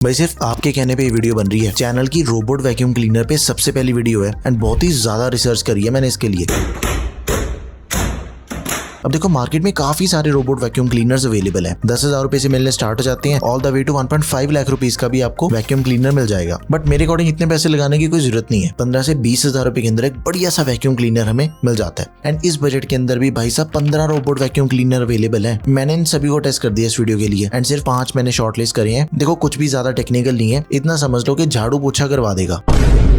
भाई सिर्फ आपके कहने पे ये वीडियो बन रही है। चैनल की रोबोट वैक्यूम क्लीनर पे सबसे पहली वीडियो है एंड बहुत ही ज्यादा रिसर्च करी है मैंने इसके लिए। अब देखो मार्केट में काफी सारे रोबोट वैक्यूम क्लीनर्स अवेलेबल हैं। 10,000 रुपए से मिलने स्टार्ट हो जाते हैं all the way to 1.5 lakh rupees का भी आपको वैक्यूम क्लीनर मिल जाएगा। बट मेरे अकॉर्डिंग इतने पैसे लगाने की कोई जरूरत नहीं है। 15 से 20,000 रुपए के अंदर एक बढ़िया सा वैक्यूम क्लीनर हमें मिल जाता है एंड इस बजट के अंदर भी भाई साहब 15 रोबोट वैक्यूम क्लीनर अवेलेबल है। मैंने इन सभी को टेस्ट कर दिया इस वीडियो के लिए एंड सिर्फ 5 मैंने शॉर्टलिस्ट करे हैं। देखो कुछ भी ज्यादा टेक्निकल नहीं है, इतना समझ लो कि झाड़ू पोछा करवा देगा।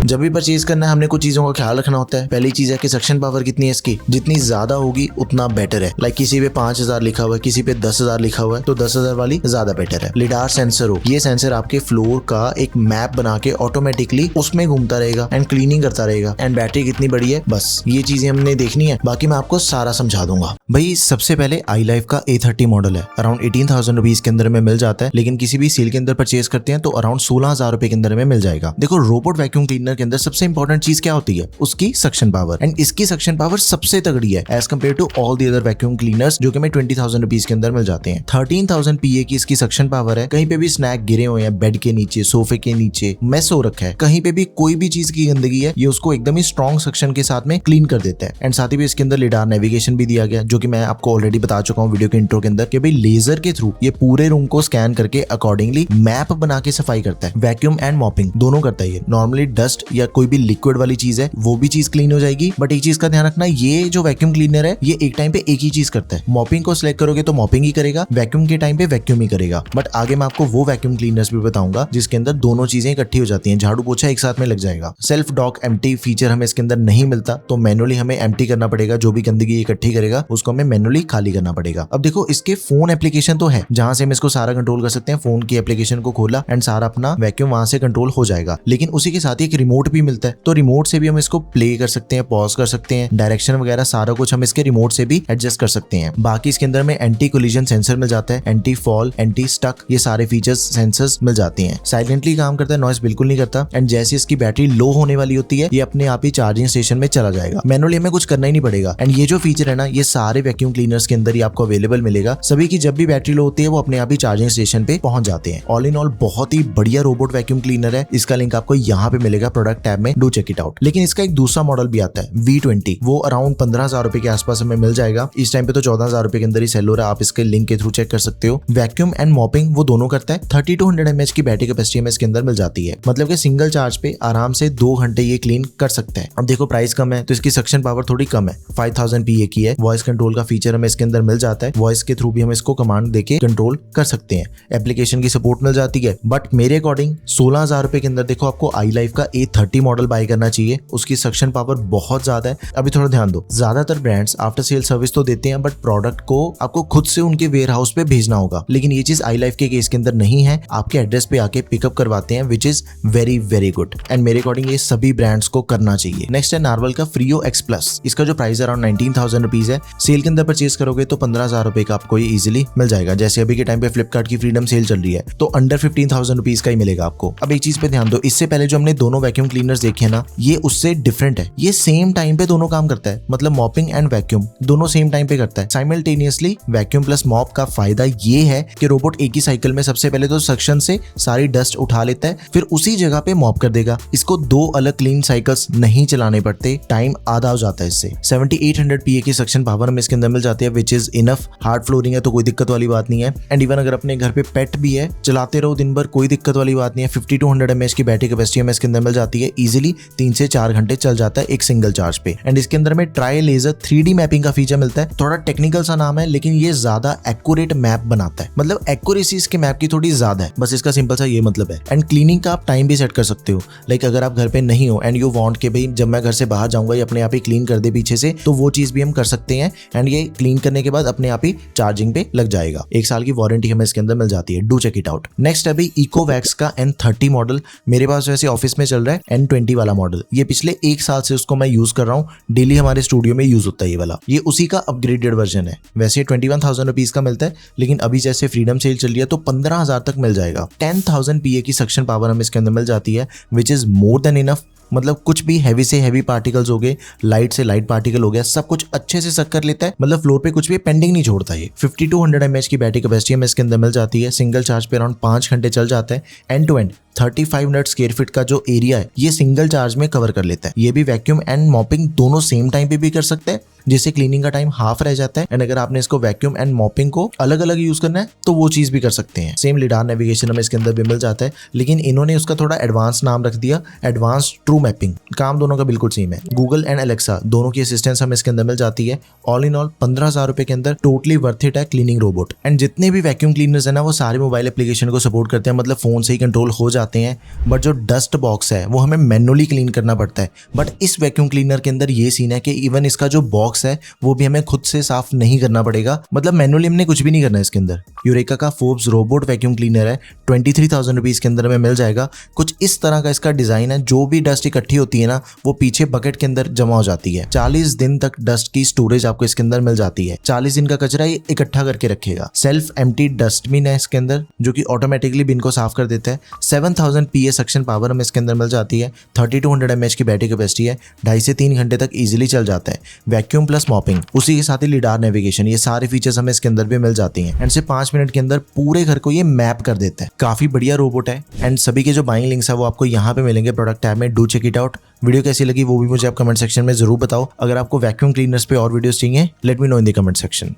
जब भी परचेज करना है हमने कुछ चीजों का ख्याल रखना होता है। पहली चीज है कि सक्शन पावर कितनी है इसकी, जितनी ज्यादा होगी उतना बेटर है। लाइक किसी पे 5,000 लिखा हुआ है, किसी पे 10,000 लिखा हुआ है, तो 10,000 वाली ज्यादा बेटर है। लिडार सेंसर हो, ये सेंसर आपके फ्लोर का एक मैप बना के ऑटोमेटिकली उसमें घूमता रहेगा एंड क्लीनिंग करता रहेगा। एंड बैटरी कितनी बड़ी है, बस ये चीजें हमने देखनी है, बाकी मैं आपको सारा समझा दूंगा। भाई सबसे पहले iLife का A30 मॉडल है, अराउंड 18,000 रुपीज के अंदर में मिल जाता है, लेकिन किसी भी सेल के अंदर परचेज करते हैं तो अराउंड 16,000 रुपए के अंदर में मिल जाएगा। देखो रोबोट वैक्यूम क्लीनर के अंदर सबसे इंपॉर्टेंट चीज क्या होती है, उसकी सक्शन पावर। एंड इसकी सक्शन पावर सबसे तगड़ी है as compared to all the other vacuum cleaners जो कि हमें 20,000 रुपीज के अंदर मिल जाते हैं। 13,000 PA की इसकी सक्शन पावर है। कहीं पे भी स्नैक गिरे हुए हैं, बेड के नीचे, सोफे के नीचे मेस हो रखा है, कहीं पे भी कोई भी चीज की गंदगी है, ये उसको एकदम ही स्ट्रॉन्ग सक्शन के साथ में क्लीन कर देता है। एंड साथ ही भी इसके अंदर लिडार नेविगेशन भी दिया गया, जो कि मैं आपको ऑलरेडी बता चुका हूँ वीडियो के इंट्रो के अंदर, कि भाई लेजर के थ्रू ये पूरे रूम को स्कैन करके अकॉर्डिंगली मैप बना के सफाई करता है। वैक्यूम एंड मॉपिंग दोनों करता है ये। नॉर्मली डस्ट या कोई भी लिक्विड वाली चीज है वो भी चीज क्लीन हो जाएगी, बट एक चीज का ध्यान रखना, ये जो वैक्यूम क्लीनर है ये एक टाइम पे एक ही चीज करता है। मॉपिंग को सिलेक्ट करोगे तो मॉपिंग ही करेगा, वैक्यूम के टाइम पे वैक्यूम ही करेगा। बट आगे मैं आपको वो वैक्यूम क्लीनर्स भी बताऊंगा जिसके अंदर दोनों चीजें इकट्ठी हो जाती हैं, झाड़ू पोछा एक साथ में लग जाएगा। सेल्फ डॉक एम्प्टी फीचर हमें इसके अंदर नहीं मिलता, तो मैनुअली हमें एम्प्टी करना पड़ेगा। जो भी गंदगी इकट्ठी करेगा उसको हमें मैनुअली खाली करना पड़ेगा। अब देखो इसके फोन एप्लीकेशन तो है जहां से हम इसको सारा कंट्रोल कर सकते हैं। फोन की एप्लीकेशन को खोला एंड सारा अपना वैक्यूम वहां से कंट्रोल हो जाएगा, लेकिन उसी के साथ ही एक रिमोट भी मिलता है, तो रिमोट से भी हम इसको प्ले कर सकते हैं, पॉज कर सकते हैं, डायरेक्शन वगैरह सारा कुछ हम इसके रिमोट से भी एडजस्ट कर सकते हैं। बाकी इसके अंदर में एंटी कोलिजन सेंसर मिल जाता है, एंटी फॉल, एंटी स्टक, ये सारे फीचर्स सेंसर्स मिल जाते हैं। साइलेंटली काम करता है, नॉइस बिल्कुल नहीं करता। एंड जैसे इसकी बैटरी लो होने वाली होती है ये अपने आप ही चार्जिंग स्टेशन में चला जाएगा, मैनुअली हमें कुछ करना ही नहीं पड़ेगा। एंड ये जो फीचर है ना, ये सारे वैक्यूम क्लीनर्स के अंदर ही आपको अवेलेबल मिलेगा। सभी की जब भी बैटरी लो होती है वो अपने आप ही चार्जिंग स्टेशन पे पहुंच जाते हैं। ऑल इन ऑल बहुत ही बढ़िया रोबोट वैक्यूम क्लीनर है। इसका लिंक आपको यहाँ पे मिलेगा प्रोडक्ट टैब में, डू चेक इट आउट। लेकिन इसका एक दूसरा मॉडल भी आता है V20, वो अराउंड 15,000 रुपए के आसपास हमें मिल जाएगा। इस टाइम पे तो 14,000 रुपए के अंदर ही सेल हो रहा है, आप इसके लिंक के थ्रू चेक कर सकते हो। वैक्यूम एंड मॉपिंग वो दोनों करता है। 30 to 100 mAh की बैटरी कैपेसिटी हमें इसके अंदर मिल जाती है, मतलब कि सिंगल चार्ज पे आराम से 2 घंटे ये क्लीन कर सकता है। अब देखो प्राइस कम है तो इसकी सक्शन पावर थोड़ी कम है, 5,000 PA की है। वॉइस कंट्रोल का फीचर हमें इसके अंदर मिल जाता है, वॉइस के थ्रू भी हम इसको कमांड देके कंट्रोल कर सकते हैं। एप्लीकेशन की सपोर्ट मिल जाती है। बट मेरे अकॉर्डिंग 16,000 रुपए के अंदर देखो आपको iLife का A30 मॉडल बाय करना चाहिए। उसकी सक्शन पावर बहुत ज्यादा है। अभी थोड़ा ध्यान दो, ज्यादातर ब्रांड्स आफ्टर सेल सर्विस तो देते हैं, बट प्रोडक्ट को आपको खुद से उनके वेयर हाउस पे भेजना होगा, लेकिन ये चीज iLife के केस के अंदर नहीं है। आपके एड्रेस पे आके पिकअप करवाते हैं, which is very very good. And मेरे अकॉर्डिंग ये सभी ब्रांड्स को करना चाहिए। नेक्स्ट है नार्वल का फ्रीओ X+। इसका जो प्राइस अराउंड 19,000 रुपीज है। सेल के अंदर परचेज करोगे तो 15,000 रुपए का आपको ये इजिली मिल जाएगा। जैसे अभी के टाइम पे फ्लिपकार्ट की फ्रीडम सेल चल रही है तो अंडर 15,000 रुपीज का ही मिलेगा आपको। अब एक चीज पे ध्यान दो, इससे पहले जो हमने दोनों वैक्यूम क्लीनर्स देखे ना, ये उससे डिफरेंट है। ये सेम टाइम पे दोनों काम करता है, मतलब मॉपिंग एंड वैक्यूम दोनों सेम टाइम पे करता है साइमल्टेनियसली। वैक्यूम प्लस मॉप का फायदा ये है कि रोबोट एक ही साइकिल में सबसे पहले तो सक्शन से सारी डस्ट उठा लेता है, फिर उसी जगह पे मॉप कर देगा। इसको 2 अलग क्लीन साइकिल्स नहीं चलाने पड़ते, टाइम आधा हो जाता है इससे। 7800 PA की सक्शन पावर हमें इसके अंदर मिल जाती है, which is enough. Hard flooring है तो कोई दिक्कत वाली बात नहीं है। एंड इवन अगर अपने घर पे पेट भी है, चलाते रहो दिन भर, कोई दिक्कत वाली बात नहीं है। 50 to 100 mAh की बैटरी कैपेसिटी हमें इसके अंदर मिल जाती है। इजिली 3 से 4 घंटे चल जाता है एक सिंगल चार्ज पे। एंड इसके अंदर में ट्राई लेजर 3D मैपिंग का फीचर मिलता है। थोड़ा टेक्निकल सा नाम है, लेकिन ये ज्यादा एक्यूरेट मैप बनाता है, मतलब एक्यूरेसी इसके मैप की थोड़ी ज्यादा है, बस इसका सिंपल सा ये मतलब है। एंड क्लीनिंग का आप टाइम भी सेट कर सकते हो। लाइक अगर आप घर पे नहीं हो एंड यू वांट के भाई जब मैं घर से बाहर जाऊंगा ये अपने आप ही क्लीन कर दे पीछे से, तो वो चीज भी हम कर सकते हैं। एंड ये क्लीन करने के बाद अपने आप ही चार्जिंग पे लग जाएगा। 1 साल की वारंटी हमें इसके अंदर मिल जाती है। Do check it out. Next अभी इकोवैक्स का N30 मॉडल मेरे पास वैसे ऑफिस में चल रहा है। N20 वाला मॉडल, ये पिछले 1 साल से उसको मैं यूज कर रहा हूँ, डेली हमारे स्टूडियो में यूज होता है ये वाला। ये उसी का अपग्रेडेड वर्जन है। वैसे 21,000 रुपीज का मिलता है, लेकिन अभी जैसे फ्रीडम सेल चल रही है तो 15,000 तक मिल जाएगा। 10,000 PA की सक्शन पावर हमें इसके अंदर मिल जाती है, which is more than enough. मतलब कुछ भी हैवी से हैवी पार्टिकल्स हो गए, लाइट से लाइट पार्टिकल हो गया, सब कुछ अच्छे से सक कर लेता है। मतलब फ्लोर पे कुछ भी पेंडिंग नहीं छोड़ता। ये 5200 mAh की बैटरी कैपेसिटी हमें इसके अंदर मिल जाती है। सिंगल चार्ज पे अराउंड 5 घंटे चल जाता है। End to end 3500 square feet का जो एरिया है ये सिंगल चार्ज में कवर कर लेता है। ये भी वैक्यूम एंड मॉपिंग दोनों सेम टाइम पे भी कर सकते हैं, जिससे क्लीनिंग का टाइम हाफ रह जाता है। एंड अगर आपने इसको वैक्यूम एंड मॉपिंग को अलग अलग यूज करना है तो वो चीज भी कर सकते हैं। सेम लिडार नेविगेशन हमें इसके अंदर भी मिल जाता है, लेकिन इन्होंने उसका थोड़ा एडवांस नाम रख दिया, एडवांस ट्रू मैपिंग। काम दोनों का बिल्कुल सेम है। गूगल एंड एलेक्सा दोनों की असिस्टेंस हमें इसके अंदर मिल जाती है। ऑल इन ऑल 15,000 रुपए के अंदर टोटली वर्थ इट है क्लीनिंग रोबोट। एंड जितने भी वैक्यूम क्लीनर्स है ना वो सारे मोबाइल एप्लीकेशन को सपोर्ट करते हैं, मतलब फोन से ही कंट्रोल हो जाते हैं। बट जो डस्ट बॉक्स है वो हमें मैनुअली क्लीन करना पड़ता है। बट इस वैक्यूम क्लीनर के अंदर ये सीन है कि इवन इसका जो बॉक्स है वो भी हमें खुद से साफ नहीं करना पड़ेगा, मतलब मैनुअली हमने कुछ भी नहीं करना है इसके अंदर। यूरेका का फोर्ब्स रोबोट वैक्यूम क्लीनर है, 23,000 रुपीज के अंदर हमें मिल जाएगा। कुछ इस तरह का इसका डिजाइन है, जो भी डस्ट इकट्ठी होती है ना वो पीछे बकेट के अंदर जमा हो जाती है। 40 दिन तक डस्ट की स्टोरेज आपको इसके अंदर मिल जाती है। 40 दिन का कचरा ये इकट्ठा करके रखेगा। सेल्फ एम्प्टी डस्टबिन है इसके अंदर, जो कि ऑटोमेटिकली बिन को साफ कर देता है। 7000 PA सक्शन पावर हमें इसके अंदर मिल जाती है। 3200 mAh की बैटरी कैपेसिटी है। 2.5 से 3 घंटे तक इजीली चल जाता है। वैक्यूम प्लस मॉपिंग, उसी के साथ ही लिडार नेविगेशन, ये सारे फीचर्स हमें इसके अंदर भी मिल जाती हैं। एंड से 5 मिनट के अंदर पूरे घर को ये मैप कर देता है। काफी बढ़िया रोबोट है। एंड सभी के जो बाइंग लिंक्स है वो आपको यहाँ पे मिलेंगे प्रोडक्ट टैब में। Do check it out. Video कैसी लगी वो भी मुझे आप कमेंट सेक्शन में जरूर बताओ। अगर आपको वैक्यूम क्लीनर्स पे और वीडियोस चाहिए, let me know in the comment section.